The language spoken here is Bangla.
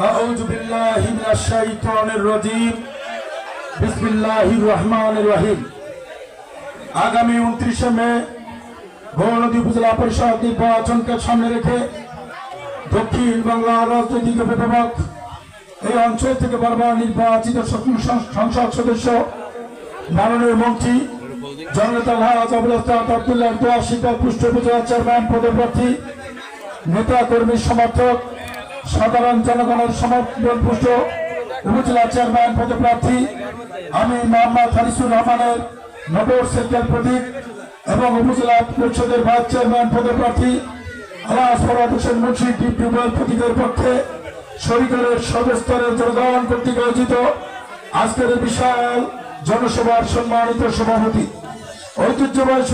আউযু বিল্লাহি মিনাশ শাইতানির রাজীম। বিসমিল্লাহির রহমানির রহিম। আগামী 29শে মে গৌরনদী উপজেলা পরিষদ নির্বাচনকে সামনে রেখে দক্ষিণ বাংলার রাজনৈতিক অভিভাবক এই অঞ্চল থেকে বারবার নির্বাচিত সংসদ সদস্য মাননীয় মন্ত্রী জননেতা আলহাজ আবুল হাসনাত আব্দুল্লাহ দোয়া শিকদার পুষ্ট উপজেলা চেয়ারম্যান পদপ্রার্থী, নেতা কর্মী সমর্থক, সাধারণ জনগণের সমর্থন পুষ্ট উপজেলা চেয়ারম্যান পদপ্রার্থী আমি মোহাম্মদ হারিসুর রহমানের নগর সেক্টর প্রতীক এবং উপজেলা পরিষদের ভাইস চেয়ারম্যান পদপ্রার্থী আলহাজ ফরহাদ হোসেন মুন্সি টিউবওয়েল প্রতীকের পক্ষে শরীরের সর্বস্তরের জনগণ কর্তৃক আয়োজিত আজকের বিশাল জনসভার সম্মানিত সভাপতি ঐতিহ্যবাহী